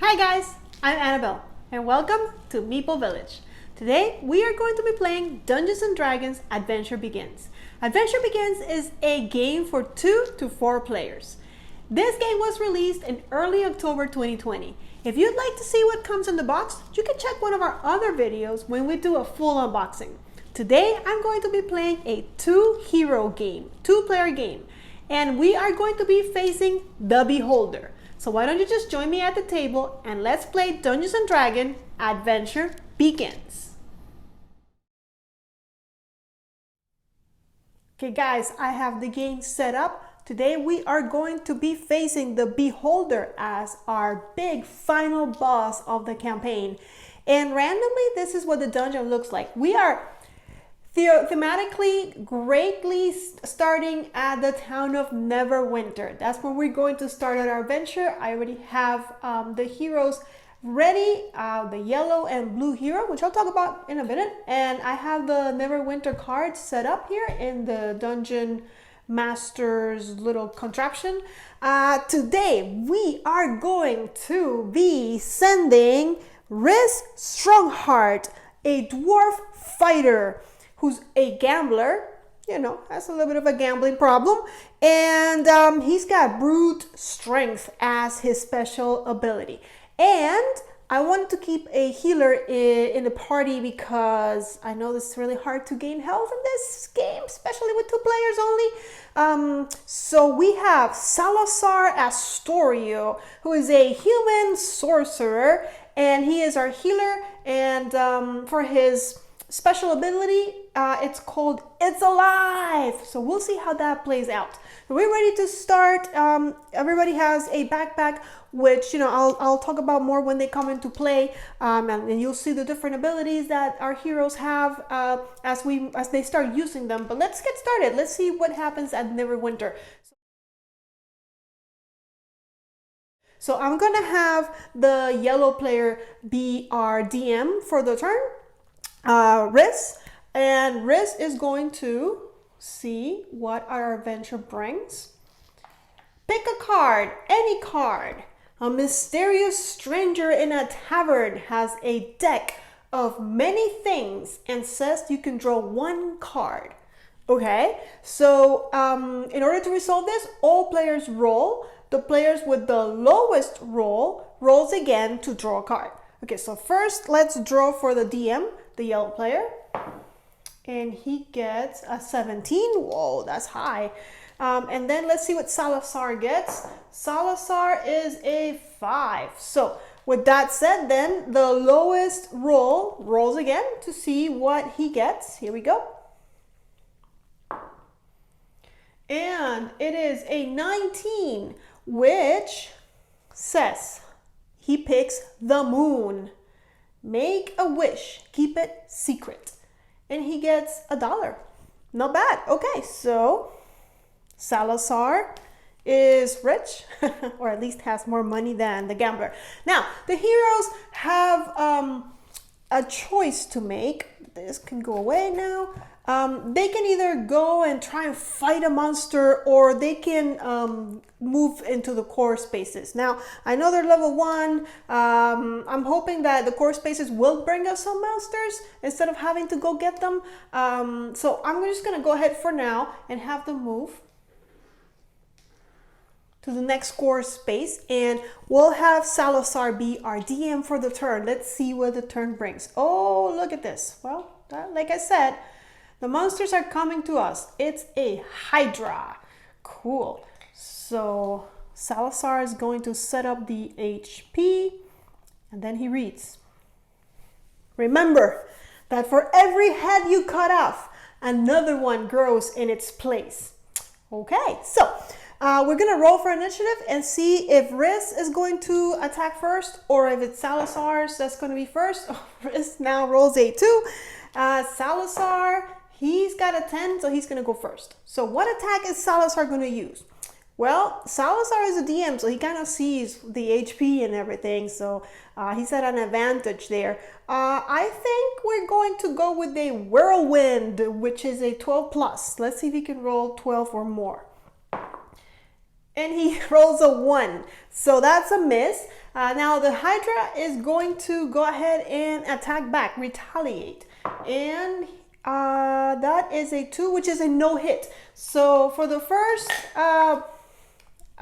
Hi guys, I'm Annabelle and welcome to Meeple Village. Today we are going to be playing Dungeons & Dragons Adventure Begins. Adventure Begins is a game for 2 to 4 players. This game was released in early October 2020. If you'd like to see what comes in the box, you can check one of our other videos when we do a full unboxing. Today I'm going to be playing a 2-player game, and we are going to be facing the Beholder. So why don't you just join me at the table and let's play Dungeons & Dragons Adventure Begins. Okay guys, I have the game set up. Today we are going to be facing the Beholder as our big final boss of the campaign. And randomly, this is what the dungeon looks like. We are thematically greatly starting at the town of Neverwinter. That's where we're going to start our adventure. I already have the heroes ready, the yellow and blue hero, which I'll talk about in a minute. And I have the Neverwinter cards set up here in the Dungeon Master's little contraption. Today we are going to be sending Riz Strongheart, a dwarf fighter who's a gambler, has a little bit of a gambling problem. And he's got brute strength as his special ability. And I wanted to keep a healer in the party because I know this is really hard to gain health in this game, especially with 2 players only. So we have Salazar Astorio, who is a human sorcerer, and he is our healer. And for his special ability, it's called It's Alive. So we'll see how that plays out. We're ready to start. Everybody has a backpack, which I'll talk about more when they come into play, and you'll see the different abilities that our heroes have as they start using them. But let's get started. Let's see what happens at Neverwinter. So I'm gonna have the yellow player be our DM for the turn, Riz, and Riz is going to see what our adventure brings. Pick a card, any card. A mysterious stranger in a tavern has a deck of many things and says you can draw 1 card. Okay, so in order to resolve this, all players roll. The players with the lowest roll rolls again to draw a card. Okay, so first let's draw for the DM, the yellow player. And he gets a 17. Whoa, that's high. And then let's see what Salazar gets. Salazar is a 5. So with that said, then the lowest roll rolls again to see what he gets. Here we go. And it is a 19, which says he picks the moon. Make a wish, keep it secret. And he gets $1. Not bad. Okay, so Salazar is rich, or at least has more money than the gambler. Now, the heroes have a choice to make. This can go away now. They can either go and try and fight a monster, or they can move into the core spaces. Now, I know they're level 1. I'm hoping that the core spaces will bring us some monsters instead of having to go get them. So I'm just going to go ahead for now and have them move to the next core space, and we'll have Salazar be our DM for the turn. Let's see what the turn brings. Oh, look at this. Well, like I said, the monsters are coming to us. It's a Hydra. Cool. So Salazar is going to set up the HP, and then he reads, remember that for every head you cut off, another one grows in its place. Okay, so we're gonna roll for initiative and see if Riz is going to attack first, or if it's Salazar's that's going to be first. Riz now rolls a 2. Salazar, he's got a 10, so he's going to go first. So what attack is Salazar going to use? Well, Salazar is a DM, so he kind of sees the HP and everything, so he's at an advantage there. I think we're going to go with a Whirlwind, which is a 12 plus. Let's see if he can roll 12 or more. and he rolls a 1. So that's a miss. Now the Hydra is going to go ahead and attack back, retaliate. And that is a 2, which is a no hit. So for the first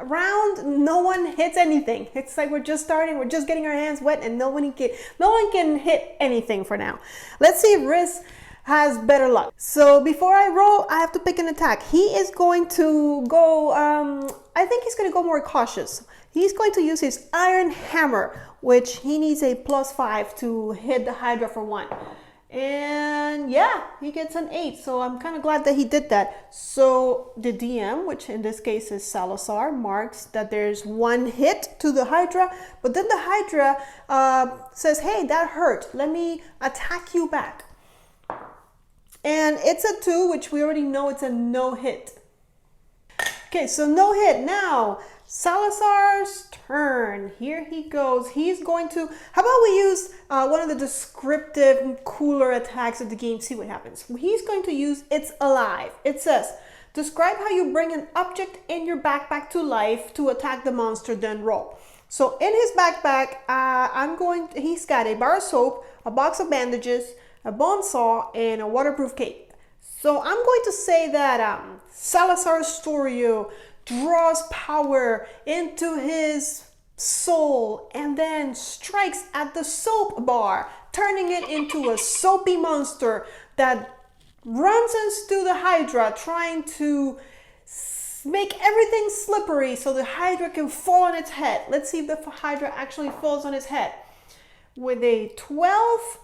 round, no one hits anything. It's like we're just starting, we're just getting our hands wet, and no one can hit anything for now. Let's see if Riz has better luck. So before I roll, I have to pick an attack. He is going to go, I think he's going to go more cautious. He's going to use his Iron Hammer, which he needs a +5 to hit the Hydra for 1. And yeah, he gets an 8. So I'm kind of glad that he did that. So the DM, which in this case is Salazar, marks that there's 1 hit to the Hydra. But then the Hydra says, hey, that hurt. Let me attack you back. And it's a 2, which we already know it's a no hit. Okay, so no hit. Now, Salazar's turn. Here he goes. He's going to, how about we use one of the descriptive, cooler attacks of the game, see what happens. He's going to use It's Alive. It says, describe how you bring an object in your backpack to life to attack the monster, then roll. So in his backpack, he's got a bar of soap, a box of bandages, a bone saw, and a waterproof cape. So I'm going to say that Salazar Storio draws power into his soul and then strikes at the soap bar, turning it into a soapy monster that runs into the Hydra, trying to make everything slippery so the Hydra can fall on its head. Let's see if the Hydra actually falls on its head. With a 12,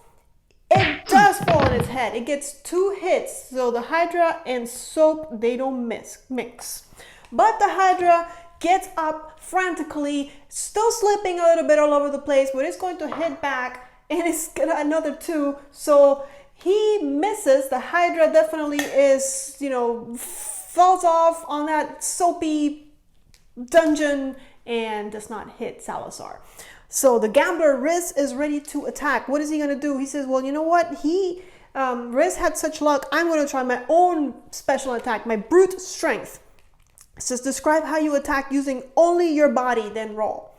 it does fall on its head. It gets 2 hits. So the Hydra and soap, they don't mix. But the Hydra gets up frantically, still slipping a little bit all over the place, but it's going to hit back, and it's got another 2. So he misses. The Hydra definitely is, falls off on that soapy dungeon and does not hit Salazar. So the gambler Riz is ready to attack. What is he going to do? He says, well, you know what? Riz had such luck. I'm going to try my own special attack, my brute strength. It says, describe how you attack using only your body, then roll.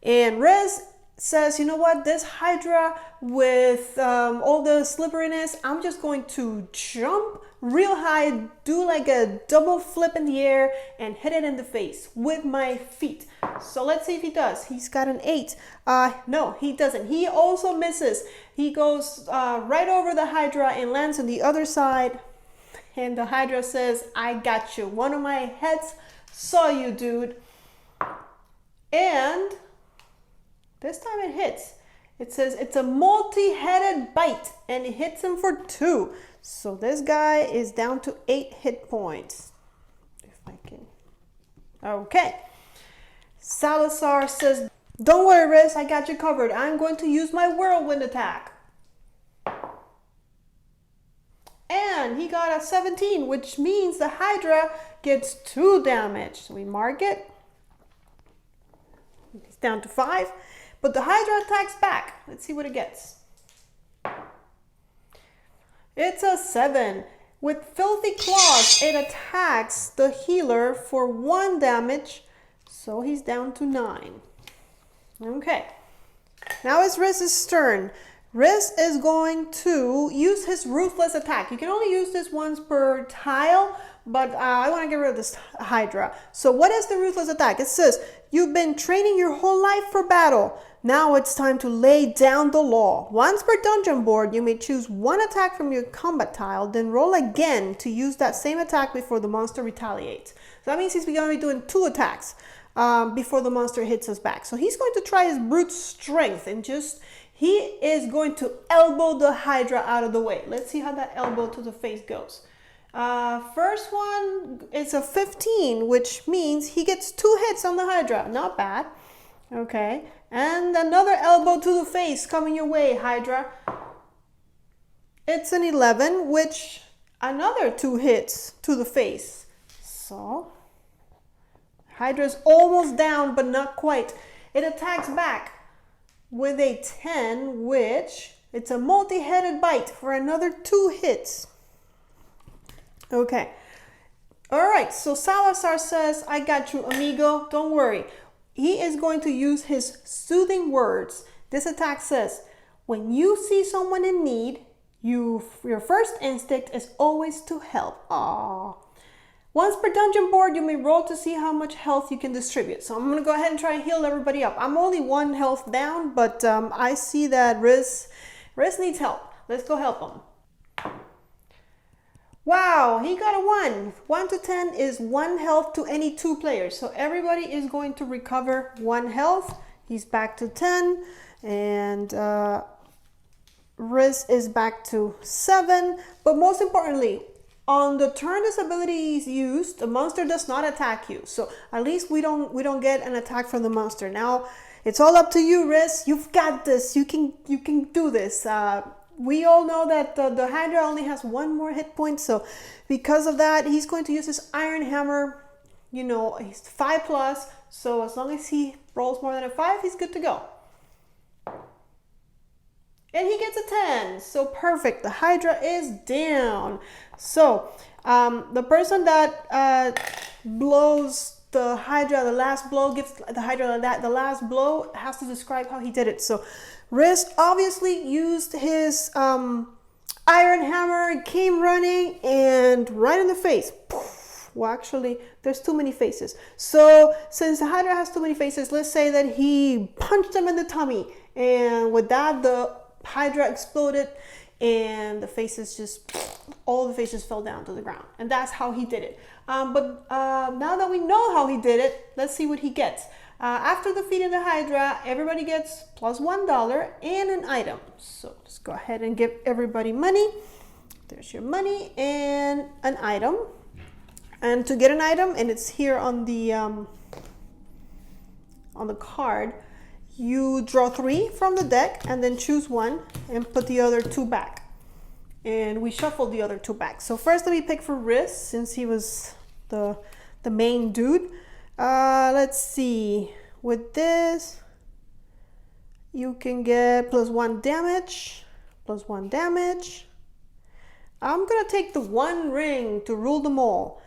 And Riz says, you know what? This Hydra with all the slipperiness, I'm just going to jump real high, do like a double flip in the air and hit it in the face with my feet. So let's see if he does. He's got an 8. No, he doesn't. He also misses. He goes right over the Hydra and lands on the other side. And the Hydra says, I got you. One of my heads saw you, dude. And this time it hits. It says it's a multi-headed bite and it hits him for 2. So this guy is down to 8 hit points. If I can. Okay. Salazar says, don't worry, Riz, I got you covered. I'm going to use my whirlwind attack. And he got a 17, which means the Hydra gets 2 damage. So we mark it. It's down to 5. But the Hydra attacks back. Let's see what it gets. It's a 7. With filthy claws, it attacks the healer for 1 damage. So he's down to 9. Okay. Now it's Riz's turn. Riz is going to use his ruthless attack. You can only use this once per tile, but I want to get rid of this Hydra. So what is the ruthless attack? It says, you've been training your whole life for battle. Now it's time to lay down the law. Once per dungeon board, you may choose 1 attack from your combat tile, then roll again to use that same attack before the monster retaliates. So that means he's going to be doing 2 attacks before the monster hits us back. So he's going to try his brute strength and he is going to elbow the Hydra out of the way. Let's see how that elbow to the face goes. First one is a 15, which means he gets 2 hits on the Hydra. Not bad. Okay. And another elbow to the face coming your way, Hydra. It's an 11, which another 2 hits to the face. So Hydra's almost down, but not quite. It attacks back with a 10, which it's a multi-headed bite for another 2 hits. Okay. All right, so Salazar says, I got you, amigo. Don't worry. He is going to use his soothing words. This attack says, when you see someone in need, your first instinct is always to help. Aww. Once per dungeon board, you may roll to see how much health you can distribute. So I'm going to go ahead and try and heal everybody up. I'm only 1 health down, but I see that Riz needs help. Let's go help him. Wow, he got a 1. 1 to 10 is 1 health to any 2 players. So everybody is going to recover 1 health. He's back to 10. And Riz is back to 7. But most importantly, on the turn this ability is used, the monster does not attack you. So at least we don't get an attack from the monster. Now it's all up to you, Riz. You've got this. You can do this. We all know that the Hydra only has 1 more hit point, so because of that, he's going to use his Iron Hammer. You know, he's 5+, so as long as he rolls more than a 5, he's good to go. And he gets a 10, so perfect. The Hydra is down. So the person that blows the Hydra, the last blow, gives the Hydra the last blow, has to describe how he did it. So Riz obviously used his Iron Hammer, came running, and right in the face. Well, actually, there's too many faces. So since the Hydra has too many faces, let's say that he punched him in the tummy. And with that, the Hydra exploded and the faces just, all the faces fell down to the ground. And that's how he did it. But now that we know how he did it, let's see what he gets. After defeating the Hydra, everybody gets plus $1 and an item. So let's go ahead and give everybody money. There's your money and an item. And to get an item, and it's here on the card, you draw 3 from the deck and then choose 1 and put the other 2 back. And we shuffle the other 2 back. So first let me pick for Riz, since he was the main dude. Let's see, with this, you can get plus 1 damage, plus 1 damage. I'm gonna take the 1 ring to rule them all.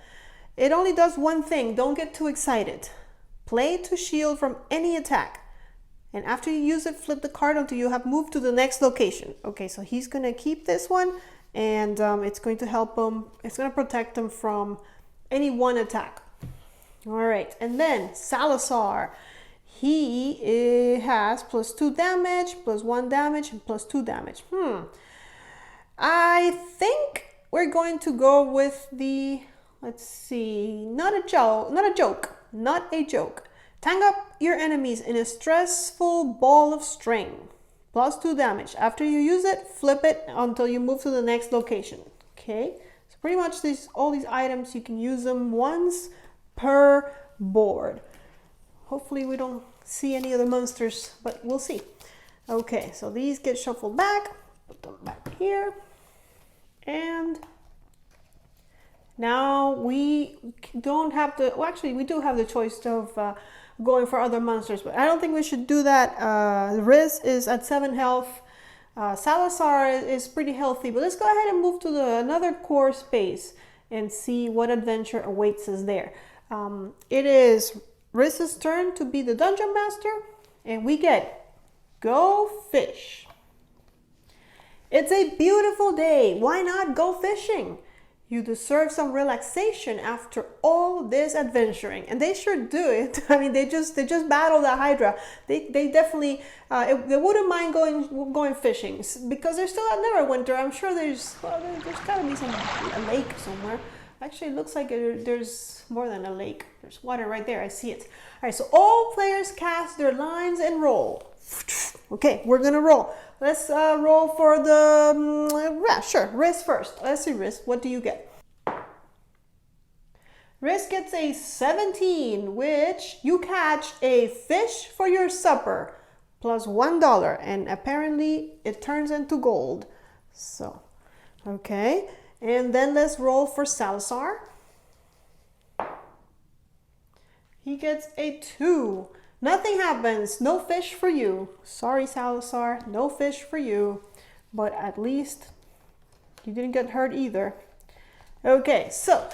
It only does one thing, don't get too excited. Play to shield from any attack. And after you use it, flip the card until you have moved to the next location. Okay, so he's gonna keep this one, and it's going to help him, it's gonna protect him from any 1 attack. All right, and then Salazar, he has plus 2 damage, plus 1 damage, and plus 2 damage. I think we're going to go with the, let's see, not a joke. Tang up your enemies in a stressful ball of string. Plus 2 damage. After you use it, flip it until you move to the next location. Okay, so pretty much all these items, you can use them once per board. Hopefully we don't see any other monsters, but we'll see. Okay, so these get shuffled back, put them back here, and now we don't have to, well, actually we do have the choice of going for other monsters, but I don't think we should do that. Riz is at 7 health. Salazar is pretty healthy, but let's go ahead and move to another core space and see what adventure awaits us there. It is Riz's turn to be the dungeon master, and we get go fish. It's a beautiful day. Why not go fishing? You deserve some relaxation after all this adventuring, and they sure do it. I mean, they just battled the Hydra. They definitely they wouldn't mind going fishing because they're still at Neverwinter. I'm sure there's gotta be a lake somewhere. Actually, it looks like there's more than a lake. There's water right there. I see it. All right, so all players cast their lines and roll. Okay, we're gonna roll. Let's roll for the, yeah, sure, Riz first. Let's see, Riz, what do you get? Riz gets a 17, which you catch a fish for your supper, plus $1, and apparently it turns into gold. So, okay, and then let's roll for Salazar. He gets a 2. Nothing happens, no fish for you. Sorry, Salazar, no fish for you. But at least you didn't get hurt either. Okay, so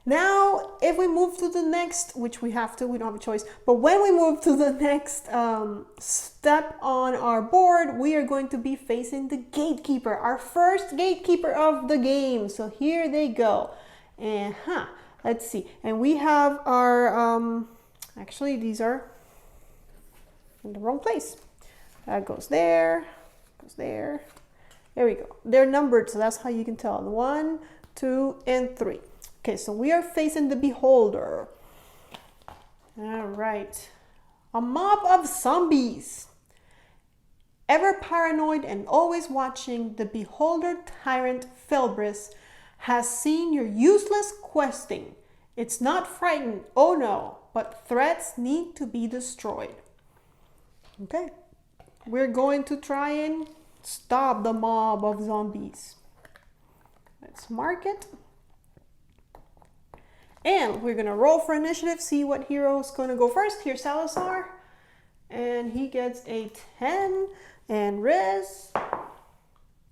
Now, if we move to the next, which we have to, we don't have a choice, but when we move to the next step on our board, we are going to be facing the gatekeeper, our first gatekeeper of the game. So here they go. And let's see. And we have our, actually these are in the wrong place. That goes there, goes there. There we go. They're numbered, so that's how you can tell. 1, 2, and 3. Okay, so we are facing the beholder. All right. A mob of zombies. Ever paranoid and always watching, the beholder tyrant Felbris has seen your useless questing. It's not frightened, oh no, but threats need to be destroyed. Okay, we're going to try and stop the mob of zombies. Let's mark it. And we're gonna roll for initiative, see what hero is gonna go first. Here's Salazar, and he gets a 10, and Riz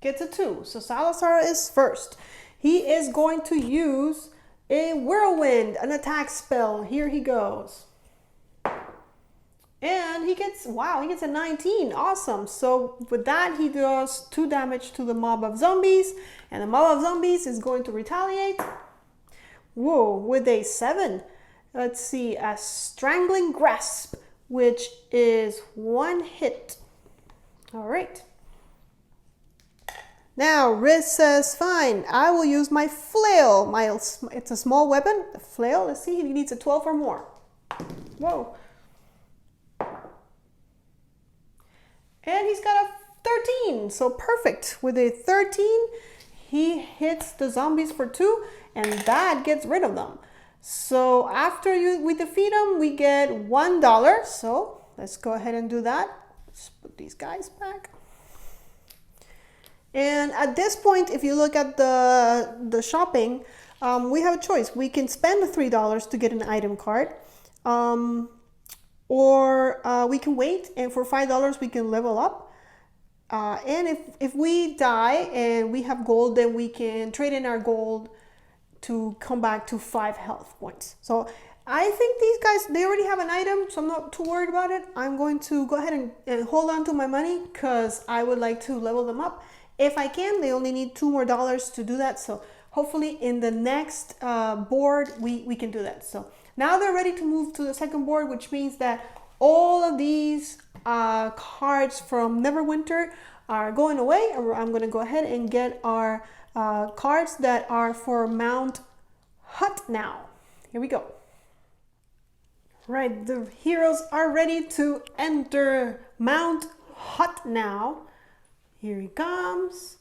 gets a 2. So Salazar is first. He is going to use a whirlwind, an attack spell. Here he goes. And he gets, wow, he gets a 19. Awesome. So with that, he does 2 damage to the mob of zombies, and the mob of zombies is going to retaliate. Whoa, with a 7. Let's see, a strangling grasp, which is 1 hit. All right. Now, Riz says, fine, I will use my flail. It's a small weapon, the flail. Let's see, he needs a 12 or more. Whoa. And he's got a 13, so perfect. With a 13, he hits the zombies for 2, and that gets rid of them. So after we defeat them, we get $1. So let's go ahead and do that. Let's put these guys back. And at this point, if you look at the shopping, we have a choice. We can spend the $3 to get an item card, or we can wait, and for $5 we can level up. And if we die and we have gold, then we can trade in our gold to come back to 5 health points. So I think these guys, they already have an item, so I'm not too worried about it. I'm going to go ahead and hold on to my money because I would like to level them up. If I can, they only need $2 more to do that. So hopefully in the next board, we can do that. So now they're ready to move to the second board, which means that all of these cards from Neverwinter are going away. I'm going to go ahead and get our cards that are for Mount Hut now. Here we go. Right, the heroes are ready to enter Mount Hut now. Here he comes.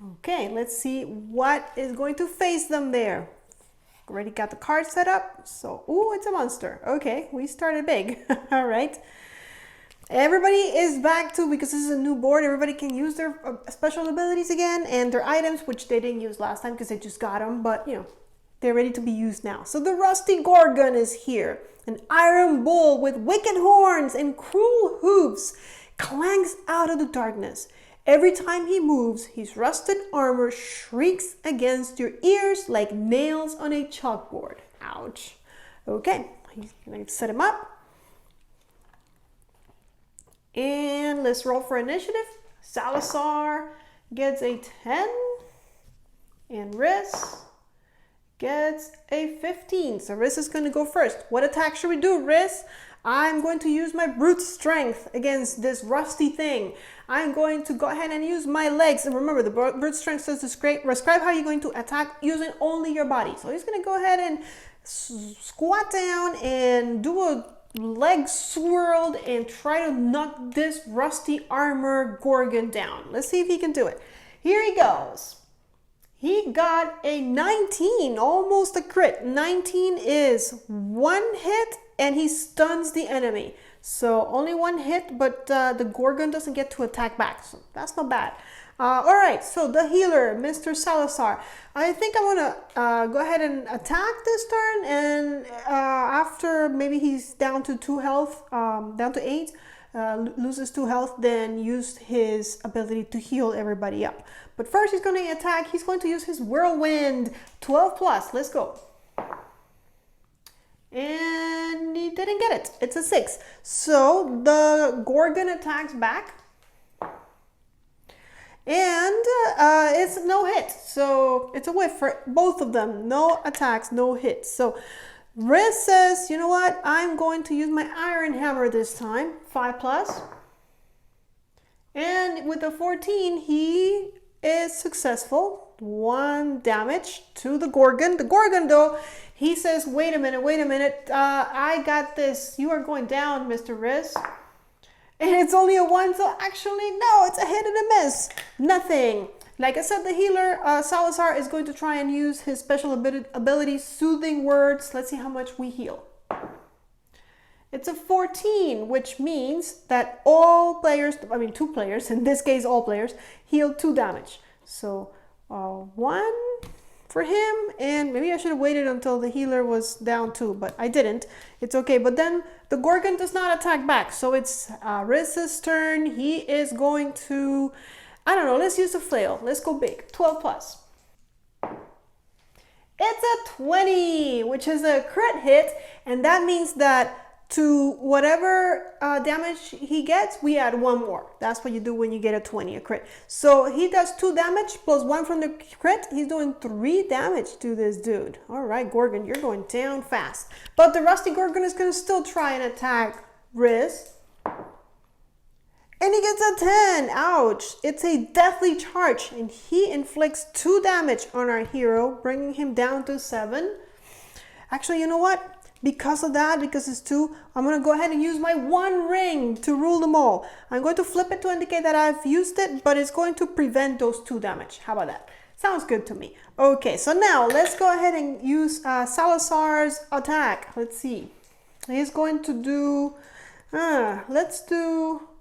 Okay, let's see what is going to face them there. Already got the card set up. So, ooh, it's a monster. Okay, we started big. All right. Everybody is back to, because this is a new board, everybody can use their special abilities again and their items, which they didn't use last time because they just got them, but you know, they're ready to be used now. So the rusty Gorgon is here. An iron bull with wicked horns and cruel hooves clangs out of the darkness. Every time he moves, his rusted armor shrieks against your ears like nails on a chalkboard. Ouch. Okay, he's gonna set him up. And let's roll for initiative. Salazar gets a 10. And Riz gets a 15. So Riz is going to go first. What attack should we do, Riz? I'm going to use my brute strength against this rusty thing. I'm going to go ahead and use my legs. And remember, the brute strength says describe how you're going to attack using only your body. So he's going to go ahead and squat down and do a leg swirled and try to knock this rusty armor Gorgon down. Let's see if he can do it. Here he goes. He got a 19, almost a crit. 19 is 1 hit and he stuns the enemy. So only 1 hit, but the Gorgon doesn't get to attack back. So that's not bad. All right, so the healer, Mr. Salazar. I think I want to go ahead and attack this turn, and after maybe he's down to 2 health, down to 8, loses 2 health, then use his ability to heal everybody up. But first he's going to attack. He's going to use his whirlwind, 12 plus. Let's go. And he didn't get it. It's a 6. So the Gorgon attacks back. And it's no hit. So it's a whiff for both of them. No attacks, no hits. So Riz says, you know what? I'm going to use my iron hammer this time. 5 plus. And with a 14, he is successful. 1 damage to the Gorgon. The Gorgon, though, he says, wait a minute. I got this. You are going down, Mr. Riz. And it's only a 1, so actually, no, it's a hit and a miss. Nothing. Like I said, the healer, Salazar, is going to try and use his special ability, Soothing Words. Let's see how much we heal. It's a 14, which means that all players, 2 players, in this case all players, heal 2 damage. So 1 for him, and maybe I should have waited until the healer was down 2, but I didn't. It's okay, but then the Gorgon does not attack back, so it's Riz's turn. He is going to, I don't know, let's use a flail. Let's go big. 12 plus. It's a 20, which is a crit hit, and that means that to whatever damage he gets, we add 1 more. That's what you do when you get a 20, a crit. So he does 2 damage plus 1 from the crit. He's doing 3 damage to this dude. All right, Gorgon, you're going down fast. But the Rusty Gorgon is going to still try and attack Riz. And he gets a 10. Ouch. It's a deathly charge. And he inflicts 2 damage on our hero, bringing him down to 7. Actually, you know what? Because of that, because it's 2, I'm going to go ahead and use my 1 ring to rule them all. I'm going to flip it to indicate that I've used it, but it's going to prevent those 2 damage. How about that? Sounds good to me. Okay, so now let's go ahead and use Salazar's attack. Let's see. He's going to do,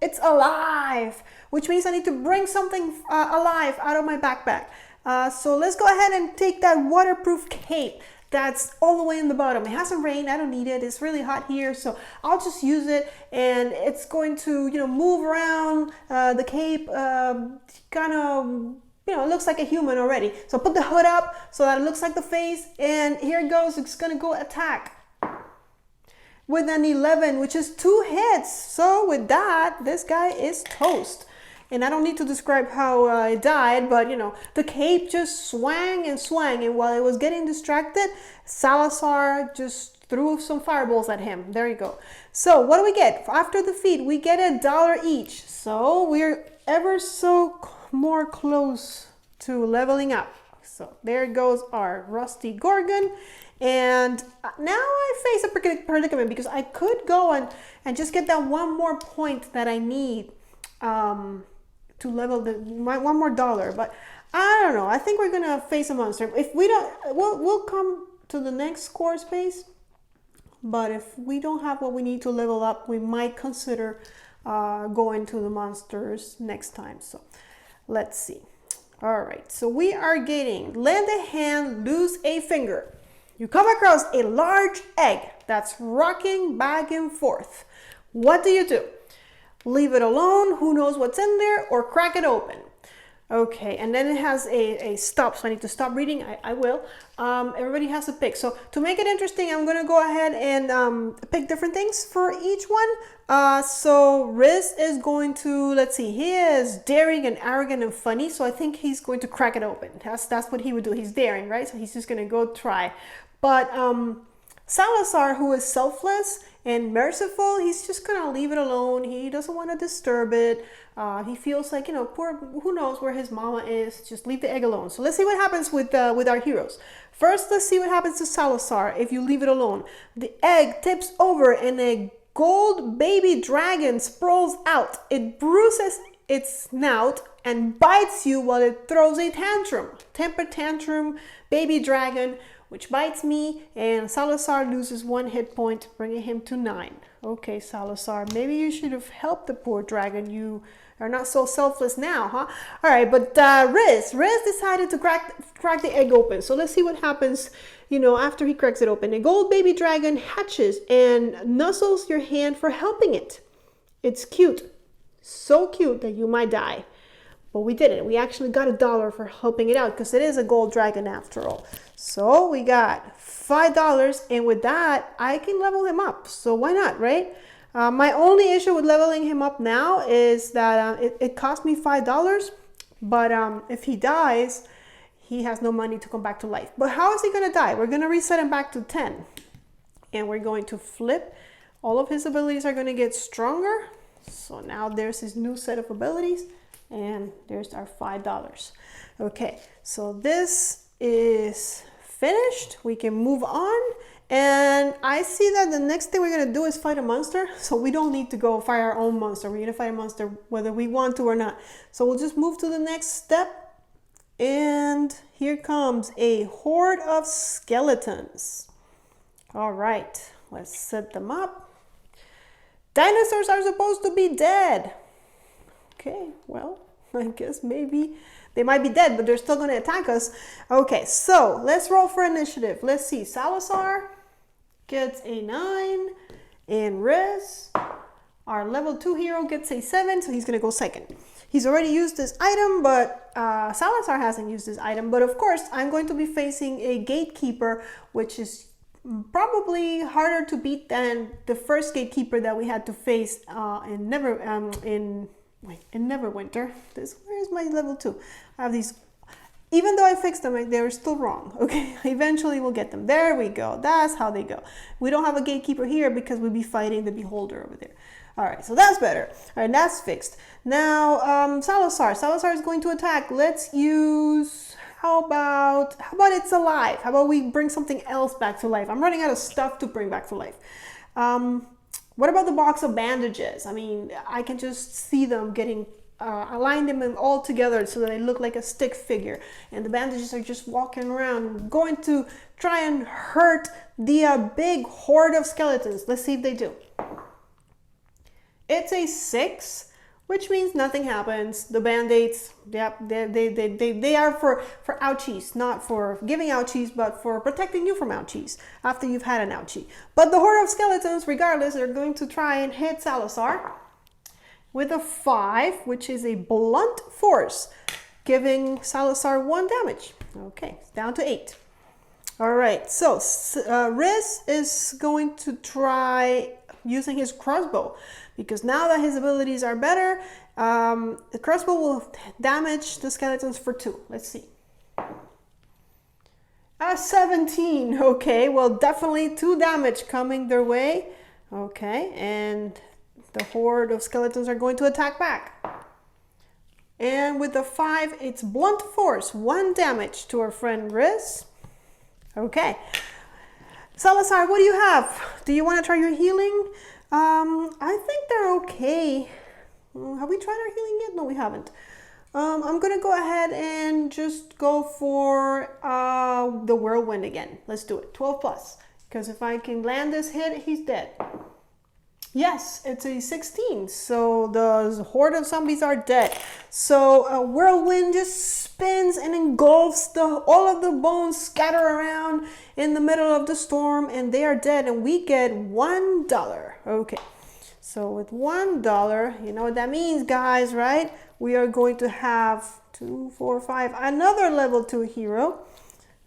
it's alive, which means I need to bring something alive out of my backpack. So let's go ahead and take that waterproof cape. That's all the way in the bottom. It hasn't rained. I don't need it. It's really hot here, so I'll just use it, and it's going to, move around the cape. Kind of, it looks like a human already. So put the hood up so that it looks like the face, and here it goes. It's gonna go attack with an 11, which is 2 hits. So with that, this guy is toast. And I don't need to describe how it died, but the cape just swang, and while it was getting distracted, Salazar just threw some fireballs at him. There you go. So what do we get? After the feat, we get $1 each. So we're ever so more close to leveling up. So there goes our Rusty Gorgon. And now I face a predicament, because I could go and just get that 1 more point that I need to level my $1 more, but I don't know. I think we're gonna face a monster. If we don't, we'll come to the next score space, but if we don't have what we need to level up, we might consider going to the monsters next time. So let's see. All right, so we are getting lend a hand, lose a finger. You come across a large egg that's rocking back and forth. What do you do? Leave it alone, who knows what's in there, or crack it open. Okay, and then it has a stop, so I need to stop reading. I will. Everybody has to pick. So to make it interesting, I'm going to go ahead and pick different things for each one. So Riz is going to, let's see, he is daring and arrogant and funny, so I think he's going to crack it open. That's what he would do. He's daring, right? So he's just going to go try. But Salazar, who is selfless and merciful, he's just gonna leave it alone. He doesn't want to disturb it. He feels like, poor, who knows where his mama is. Just leave the egg alone. So let's see what happens with our heroes. First, let's see what happens to Salazar if you leave it alone. The egg tips over and a gold baby dragon sprawls out. It bruises its snout and bites you while it throws a tantrum. Temper tantrum, baby dragon, which bites me, and Salazar loses 1 hit point, bringing him to 9. Okay, Salazar, maybe you should have helped the poor dragon. You are not so selfless now, huh? All right, but Riz decided to crack the egg open. So let's see what happens, after he cracks it open. A gold baby dragon hatches and nuzzles your hand for helping it. It's cute, so cute that you might die. but we didn't. We actually got $1 for helping it out because it is a gold dragon after all. So we got $5, and with that, I can level him up. So why not, right? My only issue with leveling him up now is that it cost me $5, but if he dies, he has no money to come back to life. But how is he going to die? We're going to reset him back to 10, and we're going to flip. All of his abilities are going to get stronger. So now there's his new set of abilities, and there's our $5. Okay, so this is finished. We can move on, and I see that the next thing we're going to do is fight a monster, so we don't need to go fight our own monster. We're going to fight a monster whether we want to or not. So we'll just move to the next step, and here comes a horde of skeletons. All right, let's set them up. Dinosaurs are supposed to be dead. Okay, well, I guess maybe they might be dead, but they're still going to attack us. Okay, so let's roll for initiative. Let's see. Salazar gets a 9, and Riz, our level 2 hero, gets a 7, so he's going to go second. He's already used this item, but Salazar hasn't used this item. But of course, I'm going to be facing a gatekeeper, which is probably harder to beat than the first gatekeeper that we had to face in Neverwinter. Where's my level 2? I have these, even though I fixed them, they're still wrong. Okay, eventually we'll get them. There we go. That's how they go. We don't have a gatekeeper here because we'd be fighting the beholder over there. All right, so that's better. All right, that's fixed. Now, Salazar is going to attack. Let's use, how about it's alive? How about we bring something else back to life? I'm running out of stuff to bring back to life. What about the box of bandages? I mean, I can just see them getting, align them all together so that they look like a stick figure. And the bandages are just walking around, going to try and hurt the big horde of skeletons. Let's see if they do. It's a 6, which means nothing happens. The band-aids, yep, they are for ouchies, not for giving ouchies, but for protecting you from ouchies after you've had an ouchie. But the horde of skeletons, regardless, are going to try and hit Salazar with a 5, which is a blunt force, giving Salazar 1 damage. Okay, it's down to 8. All right, so Riz is going to try using his crossbow, because now that his abilities are better, the crossbow will damage the skeletons for 2. Let's see. 17. Okay, well, definitely 2 damage coming their way. Okay, and the horde of skeletons are going to attack back. And with the 5, it's blunt force, 1 damage to our friend Riz. Okay. Salazar, what do you have? Do you want to try your healing? I think they're okay. Have we tried our healing yet? No, we haven't. I'm going to go ahead and just go for the whirlwind again. Let's do it. 12 plus. Because if I can land this hit, he's dead. Yes, it's a 16. So the horde of zombies are dead. So a whirlwind just spins and engulfs all of the bones scatter around in the middle of the storm, and they are dead, and we get $1. Okay, so with $1, you know what that means, guys, right? We are going to have 2, 4, 5, another level 2 hero.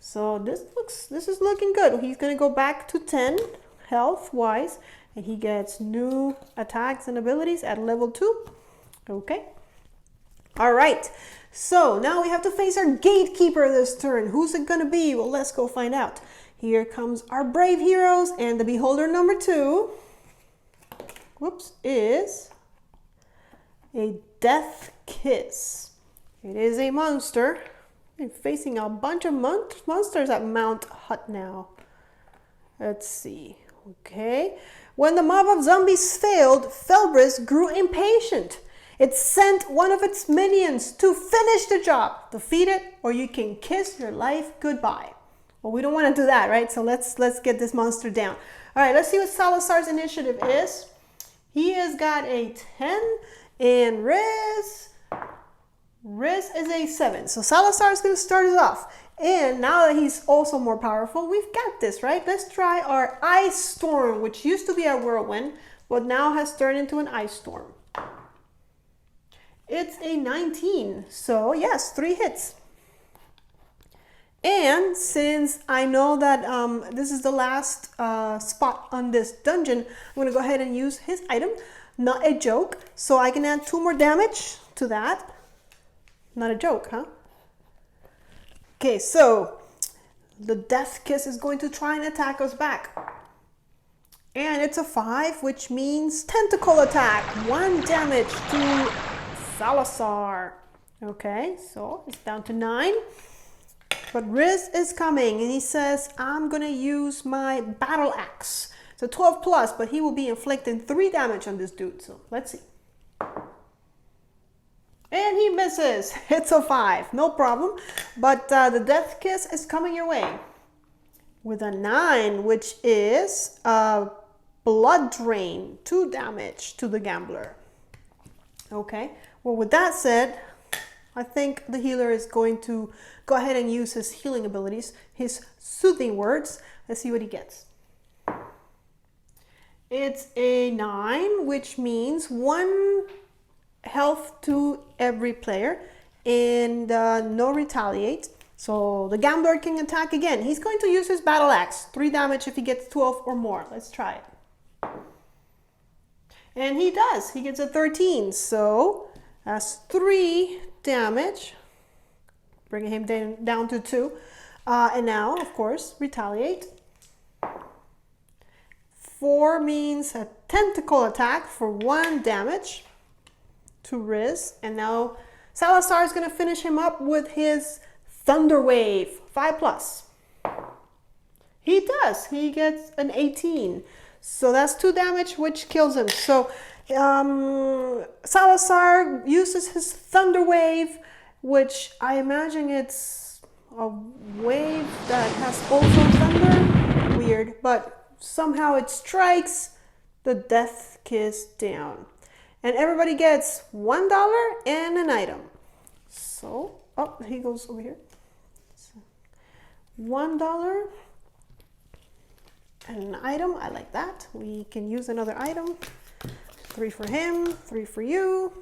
So this is looking good. He's going to go back to 10 health wise, and he gets new attacks and abilities at level 2. Okay. All right. So now we have to face our gatekeeper this turn. Who's it going to be? Well, let's go find out. Here comes our brave heroes, and the beholder number 2, whoops, is a death kiss. It is a monster. I'm facing a bunch of monsters at Mount Hut now. Let's see. Okay. When the mob of zombies failed, Felbris grew impatient. It sent one of its minions to finish the job. Defeat it, or you can kiss your life goodbye. Well, we don't want to do that, right? So let's get this monster down. All right, let's see what Salazar's initiative is. He has got a 10, and Riz is a 7. So Salazar is going to start us off. And now that he's also more powerful, we've got this, right? Let's try our ice storm, which used to be our whirlwind, but now has turned into an ice storm. It's a 19. So yes, 3 hits. And since I know that this is the last spot on this dungeon, I'm going to go ahead and use his item. Not a joke. So I can add 2 more damage to that. Not a joke, huh? Okay, so the Death Kiss is going to try and attack us back. And it's a 5, which means tentacle attack. 1 damage to Salazar. Okay, so it's down to 9. But Riz is coming and he says, I'm going to use my battle axe. It's a 12 plus, but he will be inflicting 3 damage on this dude. So let's see. And he misses. It's a 5. No problem. But the Death Kiss is coming your way. With a 9, which is a blood drain. 2 damage to the gambler. Okay. Well, with that said, I think the healer is going to go ahead and use his healing abilities, his soothing words. Let's see what he gets. It's a 9, which means 1 health to every player and no retaliate. So the gambler can attack again. He's going to use his battle axe. 3 damage if he gets 12 or more. Let's try it. And he does. He gets a 13. So that's 3 damage. Bringing him down to 2. And now, of course, retaliate. 4 means a tentacle attack for 1 damage to Riz. And now Salazar is going to finish him up with his Thunder Wave. 5 plus. He does. He gets an 18. So that's 2 damage, which kills him. So Salazar uses his Thunder Wave, which I imagine it's a wave that has also thunder. Weird, but somehow it strikes the Death Kiss down. And everybody gets $1 and an item. So, oh, he goes over here. So, $1 and an item. I like that. We can use another item. 3 for him, 3 for you.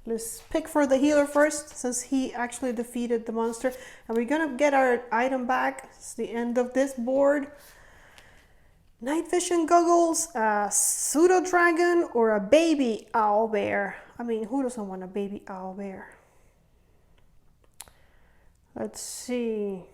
Let's pick for the healer first, since he actually defeated the monster. And we're gonna get our item back. It's the end of this board. Night vision goggles, a pseudo dragon, or a baby owl bear. I mean, who doesn't want a baby owl bear? Let's see.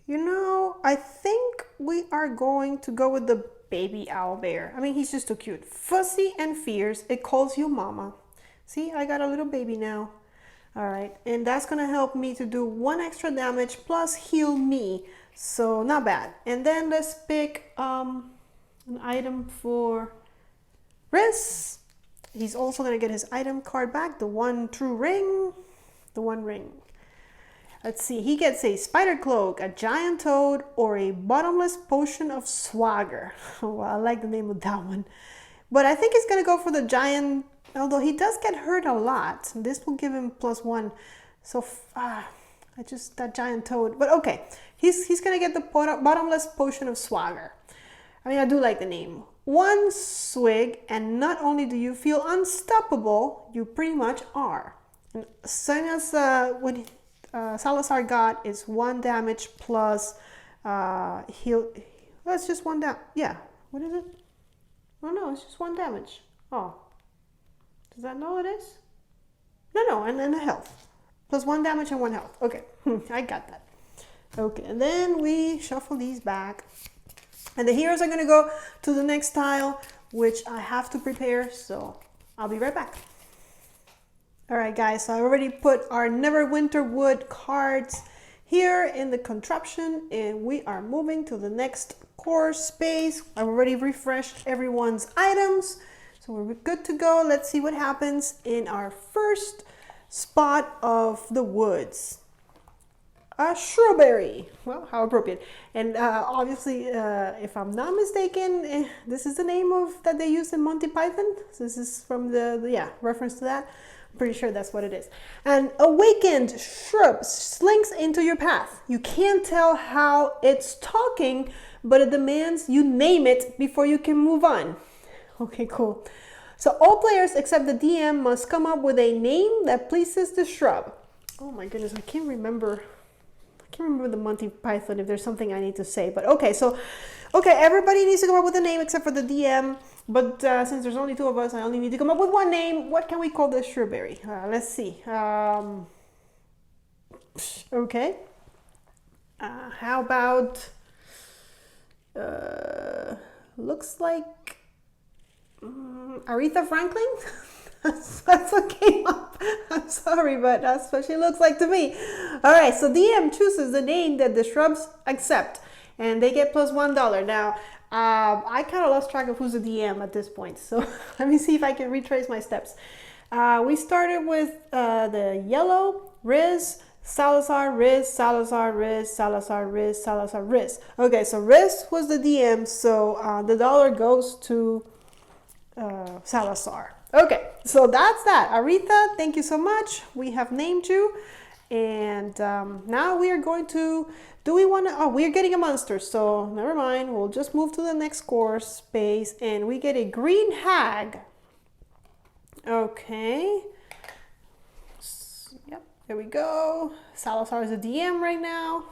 You know, I think we are going to go with the baby owl bear. I mean, he's just so cute. Fuzzy and fierce. It calls you mama. See, I got a little baby now. All right, and that's gonna help me to do 1 extra damage plus heal me. So not bad. And then let's pick an item for Riz. He's also gonna get his item card back. The 1 true ring. The 1 ring. Let's see, he gets a spider cloak, a giant toad, or a bottomless potion of swagger. Well, I like the name of that one. But I think he's going to go for the giant, although he does get hurt a lot. This will give him +1. So, that giant toad. But okay, he's going to get the bottomless potion of swagger. I mean, I do like the name. 1 swig, and not only do you feel unstoppable, you pretty much are. And as soon as when Salazar got is 1 damage plus heal. That's just 1 damage. Yeah. What is it? Oh no, it's just 1 damage. Oh. Does that know it is? No, and a health. Plus 1 damage and 1 health. Okay. I got that. Okay, and then we shuffle these back. And the heroes are gonna go to the next tile, which I have to prepare, so I'll be right back. All right, guys, so I already put our Neverwinter Wood cards here in the contraption, and we are moving to the next core space. I've already refreshed everyone's items, so we're good to go. Let's see what happens in our first spot of the woods. A strawberry. Well, how appropriate. And obviously, if I'm not mistaken, this is the name of that they use in Monty Python. So this is from the reference to that. Pretty sure that's what it is. An awakened shrub slinks into your path. You can't tell how it's talking, but it demands you name it before you can move on. Okay, cool. So all players except the DM must come up with a name that pleases the shrub. Oh my goodness, I can't remember the Monty Python if there's something I need to say, but okay, so everybody needs to come up with a name except for the DM, but since there's only two of us, I only need to come up with one name. What can we call this strawberry? Let's see. Okay. How about looks like Aretha Franklin? That's what came up. I'm sorry, but that's what she looks like to me. All right, so DM chooses the name that the shrubs accept, and they get plus $1. Now, I kind of lost track of who's the DM at this point, so let me see if I can retrace my steps. We started with the yellow, Riz, Salazar, Riz, Salazar, Riz, Salazar, Riz, Salazar, Riz. Okay, so Riz was the DM, so the dollar goes to Salazar. Okay, so that's that. Aretha, thank you so much. We have named you. And now we are going to, we're getting a monster. So never mind. We'll just move to the next score space and we get a green hag. Okay. Yep, there we go. Salazar is a DM right now.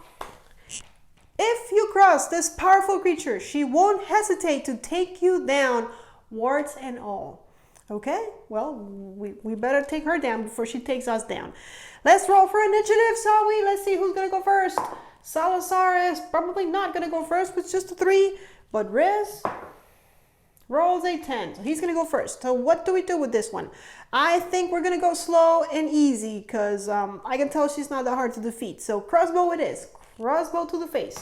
If you cross this powerful creature, she won't hesitate to take you down, warts and all. Okay, well, we better take her down before she takes us down. Let's roll for initiative, shall we? Let's see who's going to go first. Salazar is probably not going to go first with just a 3, but Riz rolls a 10. So he's going to go first. So what do we do with this one? I think we're going to go slow and easy because I can tell she's not that hard to defeat. So crossbow it is. Crossbow to the face.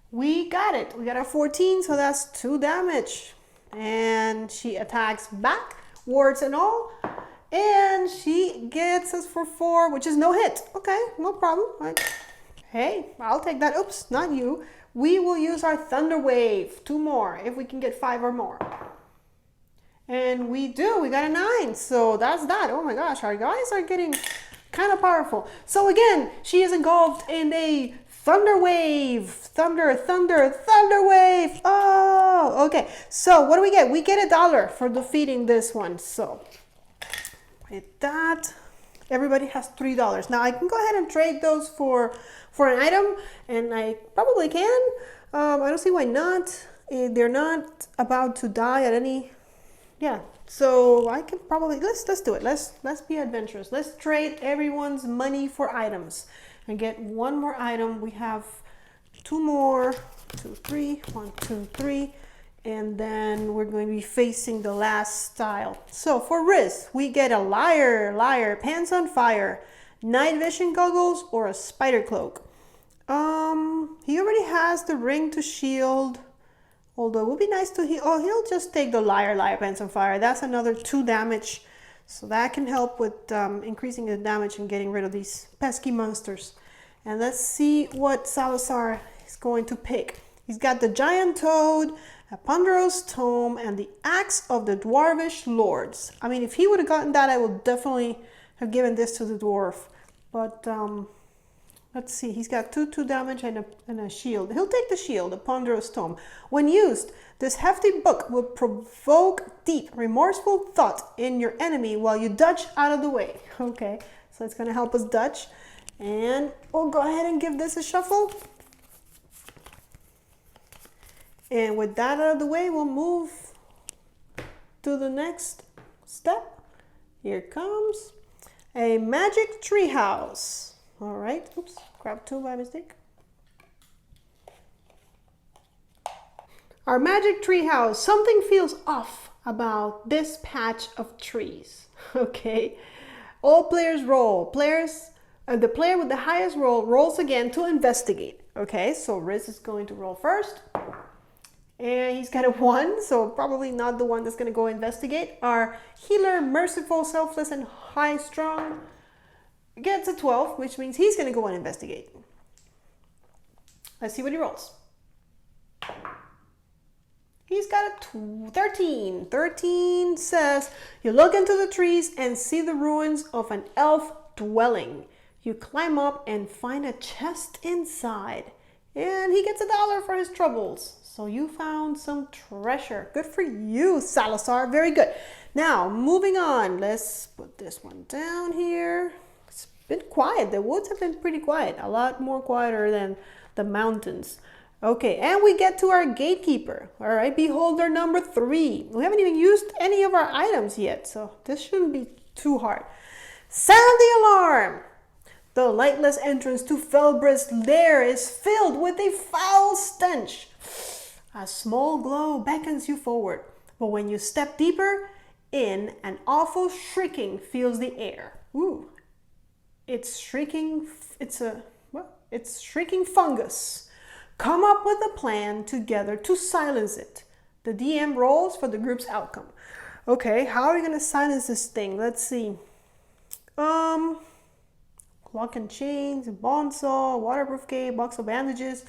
We got it. We got a 14, so that's 2 damage. And she attacks back, wards and all, and she gets us for 4, which is no hit. Okay, no problem. Right. Hey, I'll take that. Oops, not you. We will use our thunder wave. 2 more if we can get 5 or more. And we do. We got a 9. So that's that. Oh my gosh, our guys are getting kind of powerful. So again, she is engulfed in a thunder wave. Thunder wave. Oh, okay. So what do we get? We get $1 for defeating this one. So with that, everybody has $3. Now I can go ahead and trade those for an item, and I probably can. I don't see why not. They're not about to die at any. Yeah. So I can probably let's do it. Let's be adventurous. Let's trade everyone's money for items and get 1 more item. We have 2 more. 2, 3. 1, 2, 3. And then we're going to be facing the last style. So for Riz, we get a liar, pants on fire, night vision goggles, or a spider cloak. He already has the ring to shield. Although it would be nice to he'll just take the liar, pants on fire. That's another 2 damage. So that can help with increasing the damage and getting rid of these pesky monsters. And let's see what Salazar is going to pick. He's got the giant toad, a ponderous tome, and the axe of the dwarvish lords. I mean, if he would have gotten that, I would definitely have given this to the dwarf. But let's see, he's got 2 damage and a shield. He'll take the shield, the ponderous tome. When used, this hefty book will provoke deep, remorseful thought in your enemy while you dodge out of the way. Okay, so it's going to help us dodge. And we'll go ahead and give this a shuffle. And with that out of the way, we'll move to the next step. Here comes a magic treehouse. All right, oops, grab 2 by mistake. Our magic treehouse. Something feels off about this patch of trees. Okay, all players roll. The player with the highest roll rolls again to investigate. Okay, so Riz is going to roll first. And he's got a 1, so probably not the one that's going to go investigate. Our healer, merciful, selfless, and high strung gets a 12, which means he's going to go and investigate. Let's see what he rolls. He's got a 13. 13 says, you look into the trees and see the ruins of an elf dwelling. You climb up and find a chest inside. And he gets $1 for his troubles. So you found some treasure. Good for you, Salazar. Very good. Now, moving on. Let's put this one down here. It's been quiet. The woods have been pretty quiet. A lot more quieter than the mountains. Okay, and we get to our gatekeeper. All right, beholder number 3. We haven't even used any of our items yet, so this shouldn't be too hard. Sound the alarm! The lightless entrance to Felbred's lair is filled with a foul stench. A small glow beckons you forward, but when you step deeper in, an awful shrieking fills the air. Ooh, it's shrieking. It's shrieking fungus. Come up with a plan together to silence it. The DM rolls for the group's outcome. Okay, how are we gonna silence this thing? Let's see. Lock and chains, bond saw, waterproof cape, box of bandages.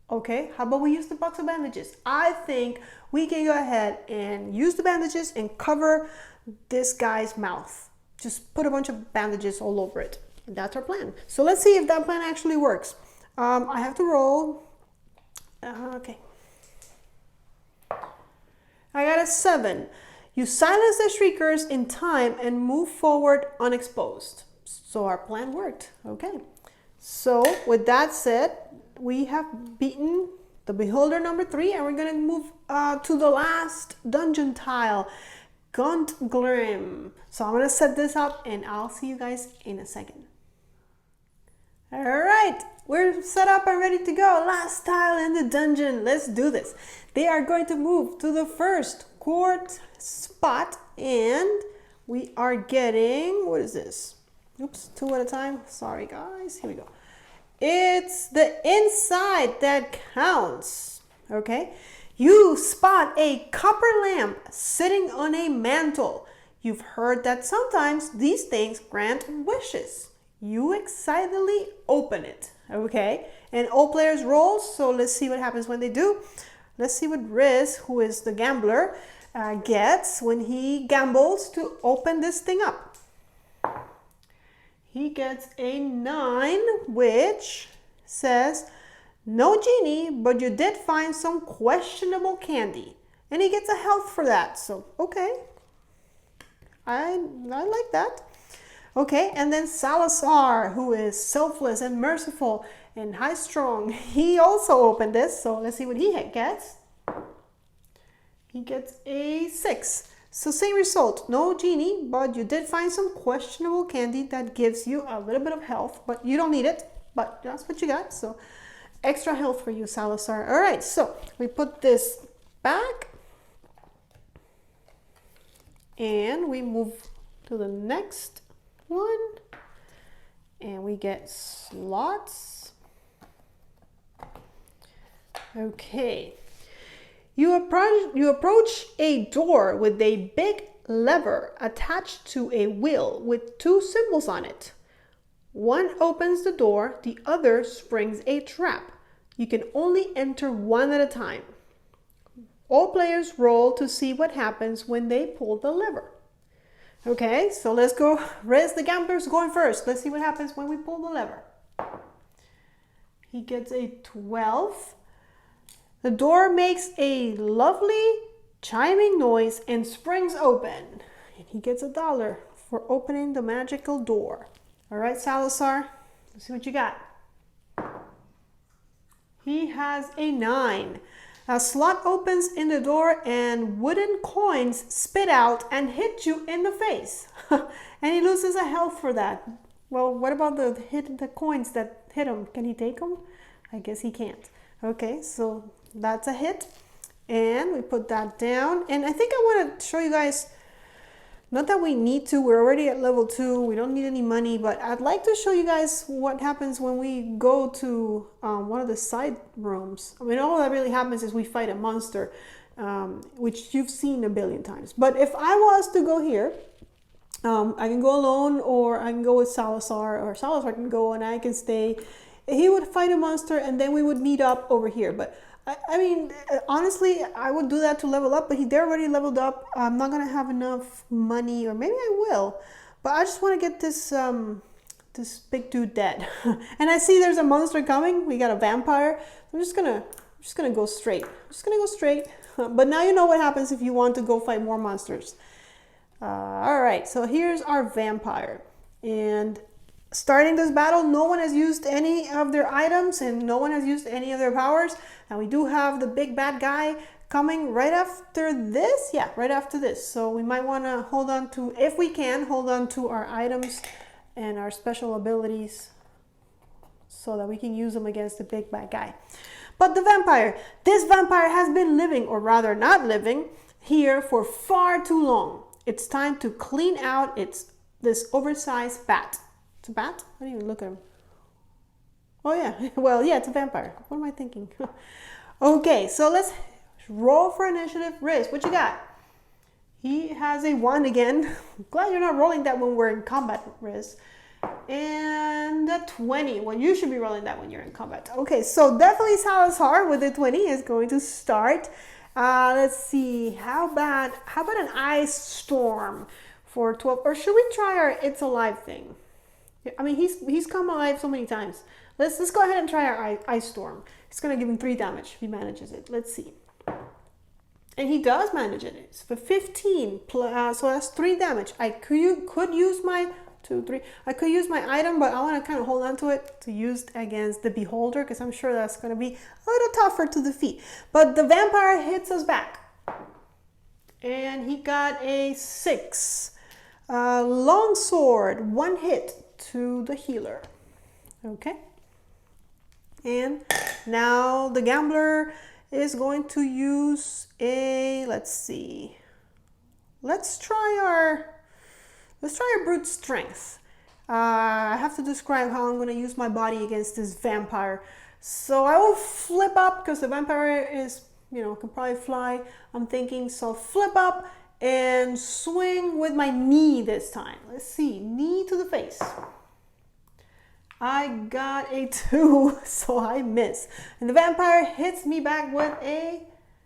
Okay, how about we use the box of bandages? I think we can go ahead and use the bandages and cover this guy's mouth. Just put a bunch of bandages all over it. And that's our plan. So let's see if that plan actually works. I have to roll. Okay. I got a 7. You silence the shriekers in time and move forward unexposed. So our plan worked. Okay. So with that said, we have beaten the beholder number 3, and we're going to move to the last dungeon tile, Guntgrim. So I'm going to set this up and I'll see you guys in a second. All right, we're set up and ready to go. Last tile in the dungeon. Let's do this. They are going to move to the first court spot, and we are getting, what is this? Oops, 2 at a time. Sorry, guys. Here we go. It's the inside that counts. Okay. You spot a copper lamp sitting on a mantle. You've heard that sometimes these things grant wishes. You excitedly open it, okay? And all players roll, so let's see what happens when they do. Let's see what Riz, who is the gambler, gets when he gambles to open this thing up. He gets a 9, which says, no genie, but you did find some questionable candy. And he gets a health for that, so okay. I like that. Okay, and then Salazar, who is selfless and merciful and high-strung, he also opened this, so let's see what he gets. He gets a 6. So same result, no genie, but you did find some questionable candy that gives you a little bit of health, but you don't need it, but that's what you got, so extra health for you, Salazar. All right, so we put this back, and we move to the next one, and we get slots. Okay, you approach a door with a big lever attached to a wheel with 2 symbols on it. One opens the door, the other springs a trap. You can only enter one at a time. All players roll to see what happens when they pull the lever. Okay, so let's go. Riz the gambler's going first. Let's see what happens when we pull the lever. He gets a 12. The door makes a lovely chiming noise and springs open. And he gets $1 for opening the magical door. All right, Salazar, let's see what you got. He has a 9. A slot opens in the door and wooden coins spit out and hit you in the face. And he loses a health for that. Well, what about the coins that hit him? Can he take them? I guess he can't. Okay, so that's a hit. And we put that down. And I think I want to show you guys, not that we need to, we're already at level 2, we don't need any money, but I'd like to show you guys what happens when we go to one of the side rooms. I mean, all that really happens is we fight a monster, which you've seen a billion times. But if I was to go here, I can go alone, or I can go with Salazar, or Salazar can go and I can stay. He would fight a monster and then we would meet up over here. But I mean, honestly, I would do that to level up, but they're already leveled up. I'm not going to have enough money, or maybe I will. But I just want to get this this big dude dead. And I see there's a monster coming. We got a vampire. I'm just gonna go straight. But now you know what happens if you want to go fight more monsters. All right, so here's our vampire. And starting this battle, no one has used any of their items and no one has used any of their powers. And we do have the big bad guy coming right after this. Yeah, right after this. So we might want to hold on to, if we can, hold on to our items and our special abilities so that we can use them against the big bad guy. But the vampire, this vampire has been living, or rather not living, here for far too long. It's time to clean out this oversized bat. It's a bat? I didn't even look at him. Oh yeah, well yeah, it's a vampire. What am I thinking? Okay, so let's roll for initiative. Riz, what you got? He has a 1 again. Glad you're not rolling that when we're in combat, Riz. And a 20. Well, you should be rolling that when you're in combat. Okay, so definitely Salazar with the 20 is going to start. Let's see, how about an ice storm for 12? Or should we try our It's Alive thing? I mean, he's come alive so many times. Let's go ahead and try our ice storm. It's gonna give him 3 damage if he manages it. Let's see. And he does manage it. It's for 15, so that's 3 damage. I could use my 2, 3. I could use my item, but I want to kind of hold on to it to use against the beholder because I'm sure that's going to be a little tougher to defeat. But the vampire hits us back. And he got a 6. Long sword, 1 hit to the healer. Okay. And now the gambler is going to use a, let's see. Let's try our brute strength. I have to describe how I'm going to use my body against this vampire. So I will flip up because the vampire is, can probably fly. I'm thinking, so flip up and swing with my knee this time. Let's see, knee to the face. I got a 2, so I miss. And the vampire hits me back with a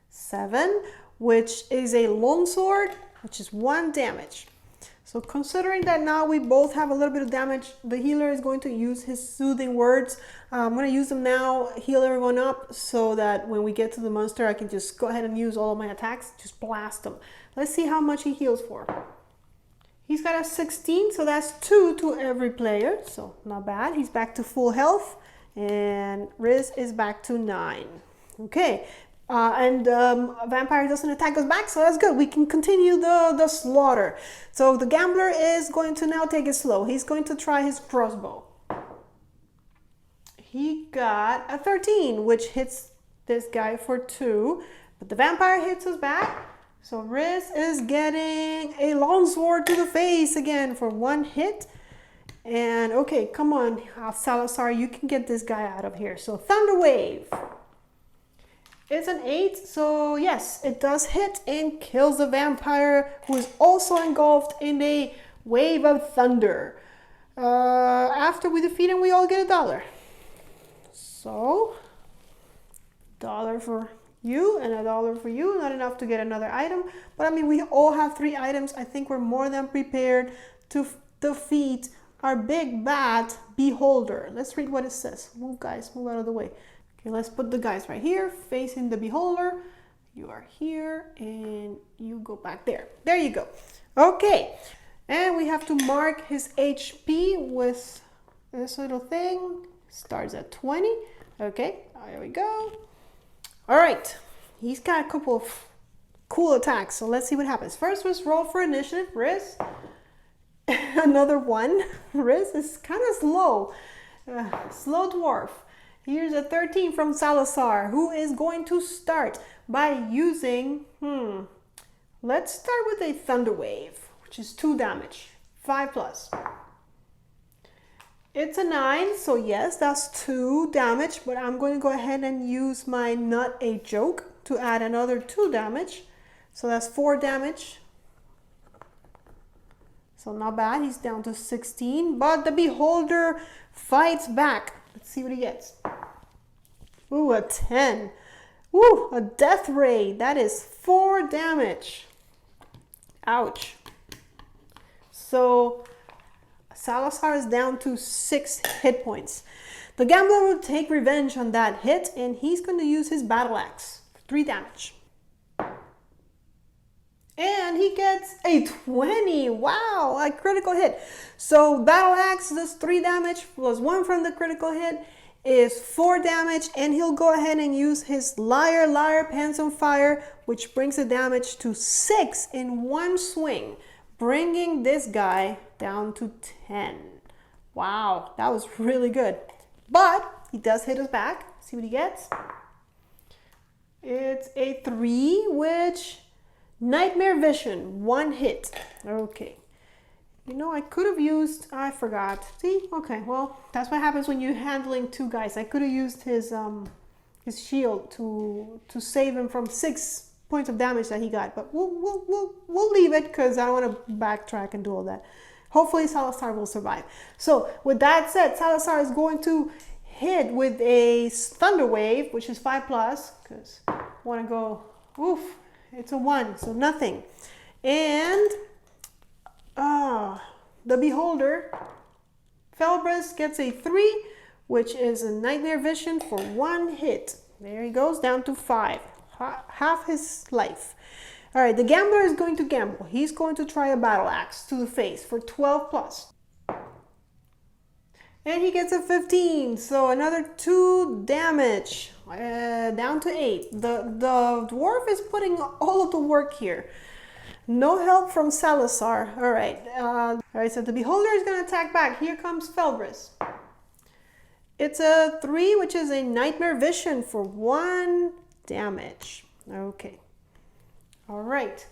7, which is a longsword, which is 1 damage. So considering that now we both have a little bit of damage, the healer is going to use his soothing words. I'm going to use them now, heal everyone up, so that when we get to the monster, I can just go ahead and use all of my attacks, just blast them. Let's see how much he heals for. He's got a 16, so that's 2 to every player, so not bad. He's back to full health, and Riz is back to 9. Okay. And vampire doesn't attack us back, so that's good. We can continue the slaughter. So the gambler is going to now take it slow. He's going to try his crossbow. He got a 13, which hits this guy for 2. But the vampire hits us back. So Riz is getting a longsword to the face again for 1 hit. And okay, come on, Salazar, you can get this guy out of here. So Thunder Wave. It's an 8, so yes, it does hit and kills the vampire, who is also engulfed in a wave of thunder. After we defeat him, we all get $1. So, $1 for you and $1 for you. Not enough to get another item, but I mean, we all have 3 items. I think we're more than prepared to defeat our big bad beholder. Let's read what it says. Move, guys, move out of the way. Okay, let's put the guys right here facing the beholder. You are here and you go back there. There you go. Okay, and we have to mark his HP with this little thing. Starts at 20. Okay, there we go. All right, he's got a couple of cool attacks, so let's see what happens. First, let's roll for initiative. Riz, another 1. Riz is kind of slow. Slow dwarf. Here's a 13 from Salazar, who is going to start by using, let's start with a Thunder Wave, which is 2 damage, 5 plus. It's a 9, so yes, that's 2 damage, but I'm going to go ahead and use my Not a Joke to add another 2 damage. So that's 4 damage. So not bad, he's down to 16, but the beholder fights back. Let's see what he gets. Ooh, a 10. Ooh, a death ray. That is 4 damage. Ouch. So Salazar is down to 6 hit points. The gambler will take revenge on that hit, and he's going to use his battle axe for 3 damage. And he gets a 20. Wow, a critical hit. So battle axe does 3 damage plus 1 from the critical hit is 4 damage, and he'll go ahead and use his liar pants on fire, which brings the damage to 6 in one swing, bringing this guy down to 10. Wow, that was really good. But he does hit us back. See what he gets? It's a 3, which Nightmare Vision, 1 hit. Okay. You know, I could have used, I forgot. See? Okay, well, that's what happens when you're handling 2 guys. I could have used his shield to save him from 6 points of damage that he got. But we'll leave it because I don't want to backtrack and do all that. Hopefully Salazar will survive. So with that said, Salazar is going to hit with a Thunder Wave, which is 5+, because I want to go, oof, it's a 1, so nothing. And the Beholder, Felbris, gets a 3, which is a Nightmare Vision for 1 hit. There he goes, down to 5, half his life. All right, the Gambler is going to gamble. He's going to try a Battle Axe to the face for 12+. And he gets a 15, so another 2 damage, down to 8. The Dwarf is putting all of the work here. No help from Salazar. All right, so the Beholder is going to attack back. Here comes Felbris. It's a 3, which is a Nightmare Vision for 1 damage. Okay. All right.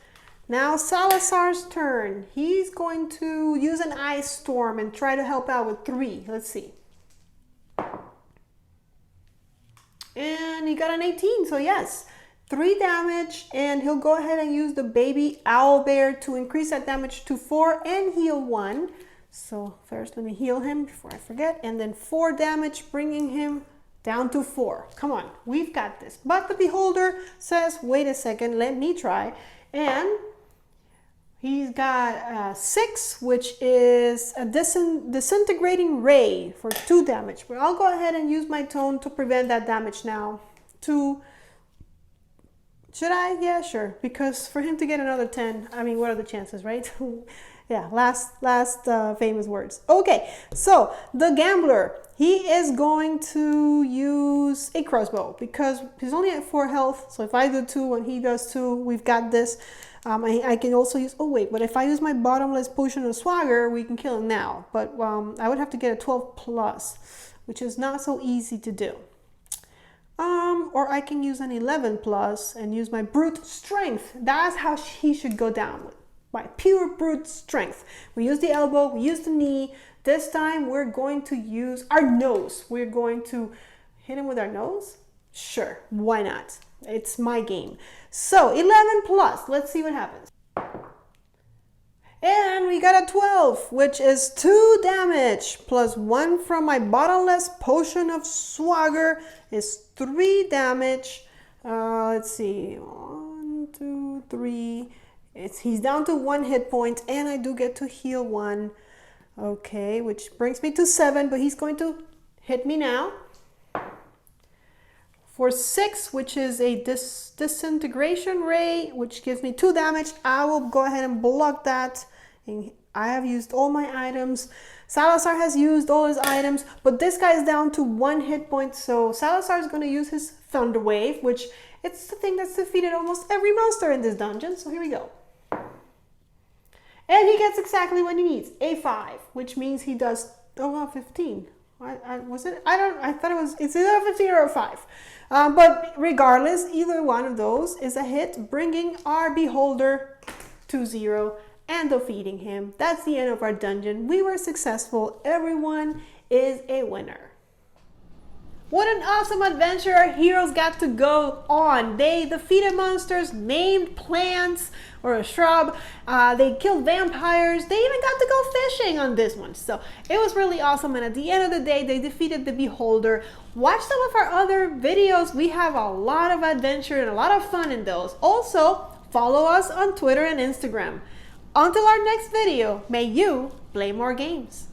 Now Salazar's turn. He's going to use an Ice Storm and try to help out with 3. Let's see. And he got an 18, so yes. 3 damage, and he'll go ahead and use the baby owlbear to increase that damage to 4 and heal 1. So first let me heal him before I forget, and then 4 damage, bringing him down to 4. Come on, we've got this. But the Beholder says, wait a second, let me try. And he's got 6, which is a disintegrating ray for 2 damage. But I'll go ahead and use my tone to prevent that damage now. Should I? Yeah, sure. Because for him to get another 10, I mean, what are the chances, right? Yeah, last famous words. Okay, so the Gambler, he is going to use a crossbow because he's only at 4 health. So if I do 2 and he does 2, we've got this. I can also use, oh wait, but if I use my bottomless potion of swagger, we can kill him now. But I would have to get a 12+, which is not so easy to do. Or I can use an 11+ and use my brute strength. That's how he should go down, with by pure brute strength. We use the elbow, we use the knee. This time we're going to use our nose. We're going to hit him with our nose. Sure, why not? It's my game. So 11+, let's see what happens. And we got a 12, which is 2 damage, plus 1 from my bottomless potion of swagger is 3 damage. Let's see, 1, 2, 3. He's down to 1 hit point, and I do get to heal 1. Okay, which brings me to 7, but he's going to hit me now. For 6, which is a disintegration ray, which gives me 2 damage, I will go ahead and block that. And I have used all my items. Salazar has used all his items, but this guy is down to 1 hit point, so Salazar is going to use his Thunder Wave, which it's the thing that's defeated almost every monster in this dungeon, so here we go. And he gets exactly what he needs, a 5, which means he does, 15. Was it? I thought it was, it's either a 15 or a 5. But regardless, either one of those is a hit, bringing our Beholder to 0 and defeating him. That's the end of our dungeon. We were successful. Everyone is a winner. What an awesome adventure our heroes got to go on. They defeated monsters, named plants or a shrub. They killed vampires. They even got to go fishing on this one. So it was really awesome. And at the end of the day, they defeated the Beholder. Watch some of our other videos. We have a lot of adventure and a lot of fun in those. Also, follow us on Twitter and Instagram. Until our next video, may you play more games.